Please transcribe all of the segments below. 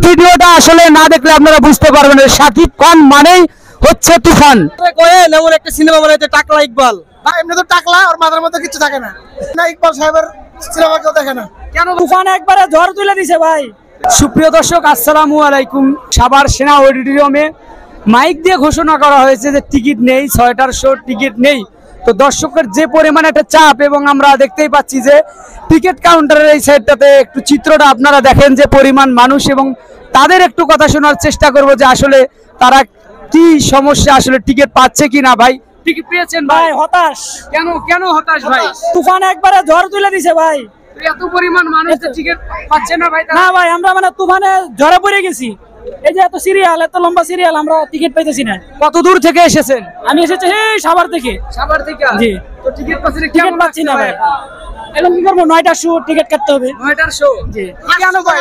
ভিডিওটা আসলে না দেখলে আপনারা বুঝতে পারবেন না শাকিব খান মানেই হচ্ছে তুফান। এমন একটা সিনেমা বানাইতে টাকলা ইকবাল ভাই, এমনি তো টাকলা আর মাথার মধ্যে কিছু থাকে না, না ইকবাল সাহেবের সিনেমা কেউ দেখে না কেন? তুফান একবারে ঝড় তুলে দিছে ভাই। সুপ্রিয় দর্শক আসসালামু আলাইকুম। সাভার সেনা অডিটোরিয়ামে মাইক দিয়ে ঘোষণা করা হয়েছে যে টিকিট নেই, 6টার শো টিকিট নেই। তো দর্শকের যে পরিমাণ একটা চাপ, এবং আমরা দেখতেই পাচ্ছি যে টিকিট কাউন্টারের এই সাইডটাতে একটু চিত্রটা আপনারা দেখেন যে পরিমাণ মানুষ, এবং তাদের একটু কথা শোনার চেষ্টা করব যে আসলে তারা কি সমস্যা, আসলে টিকিট পাচ্ছে কিনা। ভাই টিকিট পেয়েছেন? ভাই হতাশ। কেন কেন হতাশ ভাই? তুফান একবারে ঝড় তুলে দিছে ভাই। এত পরিমাণ মানুষ টিকিট পাচ্ছে না ভাই? না ভাই, আমরা মানে তুফানে ঝড়ে পড়ে গেছি। এই যে এত সিরিয়াল, এত লম্বা সিরিয়াল, আমরা টিকিট পাইতেছি না। কত দূর থেকে এসেছেন? আমি এসেছি এই সাভার থেকে। সাভার থেকে? জি। তো টিকিট পাচ্ছেন? টিকিট পাচ্ছি না ভাই। এখন কি করবো? 9টার শো টিকিট কাটতে হবে। 9টার শো? জি। কেন ভাই?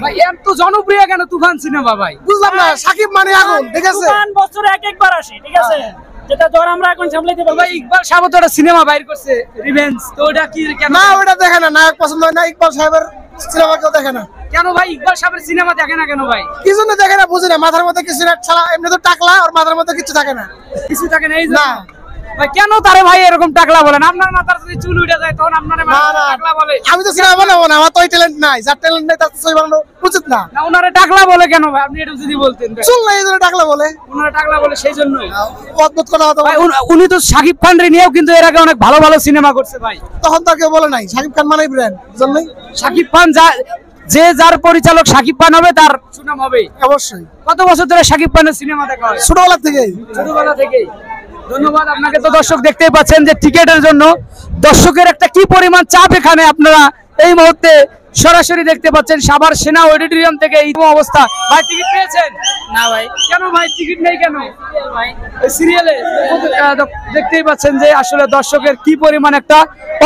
ভাই এত জনপ্রিয় কেন তুফান সিনেমা ভাই? বুঝলাম না। সাকিব মানে আগুন, ঠিক আছে? তুফান বছরে একবার আসে, ঠিক আছে? যেটা জ্বর আমরা এখন সামলাইতে পারবো। ভাই ইকবাল সাহেব তো একটা সিনেমা বাইর করছে রিভেঞ্জ, তো ওটা কি কেন? না ওটা দেখে না, নায়ক পছন্দ হয় না, ইকবাল সাহেবের সিনেমা কেউ দেখে না। কেন ভাই ইকবাল সাহেবের সিনেমা দেখে না কেন ভাই? কিছু না দেখে না, বুঝি না, মাথার মধ্যে কিছু না, ছাড়া এমনি তো টাকলা আর মাথার মধ্যে কিছু থাকে না। কিছু থাকে না এই না ভাই। কেন তারে ভাই এরকম টাকলা বলেন? আপনার মাথার যদি চুল উঠে যায় তখন আপনারে টাকলা বলে? আমি তো সিনেমা বানাবো না, আমার তো ওই ট্যালেন্ট নাই। যার ট্যালেন্ট নাই তার তো ছবি বানানো উচিত না। না ওনারে টাকলা বলে কেন ভাই? আপনি একটু যদি বলতেন। চুল নাই এই জন্য টাকলা বলে, ওনারে টাকলা বলে সেই জন্যই। অদ্ভুত কথা হতো ভাই উনি তো শাকিব খান রে নিয়েও কিন্তু এর আগে অনেক ভালো ভালো সিনেমা করছে ভাই। তখন তো কেউ বলে নাই শাকিব খান মানেই ব্র্যান্ড, বুঝলেন? শাকিব খান যে যার পরিচালক শাকিব খান হবে তার সুনাম হবে অবশ্যই। কত বছর ধরে শাকিব খানের সিনেমা দেখা হয়? ছোটবেলা থেকেই। ছোটবেলা থেকেই। ধন্যবাদ আপনাকে। তো দর্শক দেখতেই পাচ্ছেন যে টিকেটের জন্য দর্শকের একটা কি পরিমাণ চাপ এখানে আপনারা এই মুহূর্তে সরাসরি দেখতে পাচ্ছেন সাভার সেনা অডিটোরিয়াম থেকে। এই অবস্থা। ভাই টিকিট পেয়েছেন? না ভাই। কেন ভাই টিকিট নেই কেন? সিরিয়ালে দেখতেই পাচ্ছেন যে আসলে দর্শকের কি পরিমাণ একটা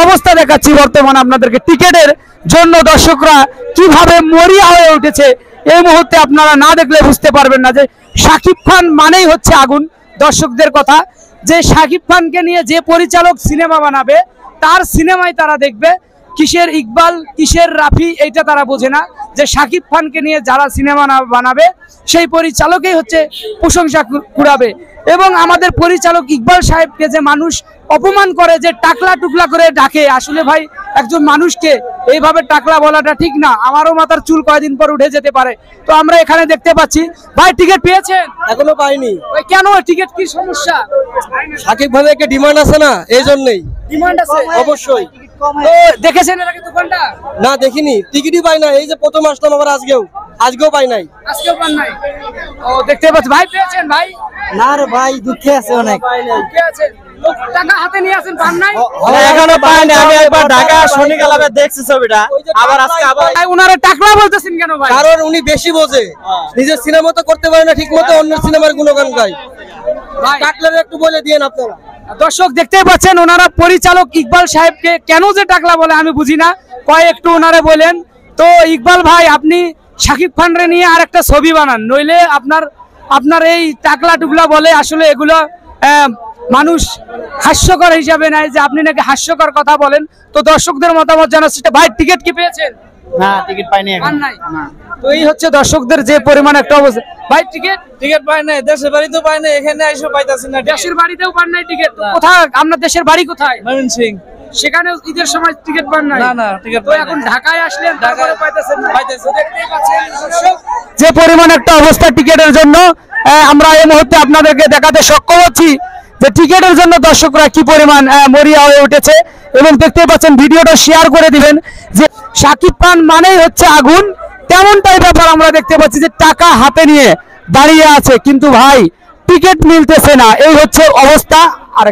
অবস্থা দেখাচ্ছি বর্তমানে আপনাদেরকে। টিকেটের জন্য দর্শকরা কিভাবে মরিয়া হয়ে উঠেছে এই মুহূর্তে আপনারা না দেখলে বুঝতে পারবেন না যে শাকিব খান মানেই হচ্ছে আগুন। দর্শকদের কথা যে শাকিব খানকে নিয়ে যে পরিচালক সিনেমা বানাবে তার সিনেমাই তারা দেখবে। কিসের ইকবাল কিসের রাফি এইটা তারা বোঝে না, যে শাকিব খানকে নিয়ে যারা সিনেমা বানাবে সেই পরিচালকই হচ্ছে প্রশংসা কুড়াবে। এবং আমাদের পরিচালক ইকবাল সাহেবকে যে মানুষ অপমান করে, যে টাকলা টুকলা করে ডাকে, আসলে ভাই একজন মানুষকে এইভাবে টাকলা বলাটা ঠিক না। আমারও মাথার চুল কয়েকদিন পর উঠে যেতে পারে। তো আমরা এখানে দেখতে পাচ্ছি। ভাই টিকিট পেয়েছেন? এখনো পাইনি। ভাই কেন? টিকিট কি সমস্যা? সাকিব ভাইয়ের একটা ডিমান্ড আছে না, এই জন্যই। ডিমান্ড আছে অবশ্যই। তো দেখেছেন এর আগে দোকানটা? না দেখিনি, টিকিটই পাই না। এই যে প্রথম আসলাম, আবার আজকেও পাই নাই। আজকেও পান নাই? ও দেখতে পাচ্ছি। ভাই পেয়েছেন? ভাই না রে ভাই, দুঃখে আছে অনেক। দুঃখে আছেন? টাকা হাতে নিয়ে আসেন, পান নাই? এখনো পাই নাই। আমি একবার ঢাকা শনি ক্লাবে দেখছি ছবিটা, আবার আজকে আবার। ভাই ওনারে টাকলা বলতেছেন কেন ভাই? কারণ উনি বেশি বোঝে, নিজের সিনেমা তো করতে পারে না ঠিক মতো, অন্য সিনেমার গুণগান গায়। ভাই টাকলার একটু বলে দিয়েন আপনারা। দর্শক দেখতেই পাচ্ছেন ওনারা পরিচালক ইকবাল সাহেবকে কেন যে টাকলা বলে আমি বুঝি না। একটু ওনারে বলেন তো। ইকবাল ভাই আপনি শাকিব খান রে নিয়ে আর একটা ছবি বানান, নইলে আপনার এই টাকলা টুকলা বলে আসলে এগুলো মানুষ হাস্যকর হিসাবে নেয়, যে আপনি নাকি হাস্যকর কথা বলেন। তো দর্শকদের মতামত জানাচ্ছি। ভাই টিকিট কি পেয়েছেন? না টিকিট পাইনি পান নাই? তো এই হচ্ছে দর্শকদের যে পরিমাণ একটা অবস্থা। ভাই টিকিট পাই নাই, দেশের বাড়িতেও পাই নাই, এখানে এসে পাইতাছি না। দেশের বাড়িতেও পান নাই টিকিট? কোথায় আপনার দেশের বাড়ি? কোথায়? ময়মনসিংহ। সেখানে ঈদের সময় টিকিট পান নাই? না টিকিট তো এখন ঢাকায় আসলেন, ঢাকায় পাইতেছেন না? পাইতেছি। দেখতেই পাচ্ছেন দর্শক যে পরিমাণ একটা অবস্থা টিকিটের জন্য। আমরা এই মুহূর্তে আপনাদেরকে দেখাতে সক্ষম হচ্ছি যে টিকিটের জন্য দর্শকরা কি পরিমাণ মরিয়া হয়ে উঠেছে। এবং দেখতে পাচ্ছেন, ভিডিওটা শেয়ার করে দিবেন যে শাকিব খান মানেই হচ্ছে আগুন, তেমনটাই ব্যাপার আমরা দেখতে পাচ্ছি যে টাকা হাতে নিয়ে দাঁড়িয়ে আছে, কিন্তু ভাই টিকিট মিলতেছে না। এই হচ্ছে অবস্থা। আর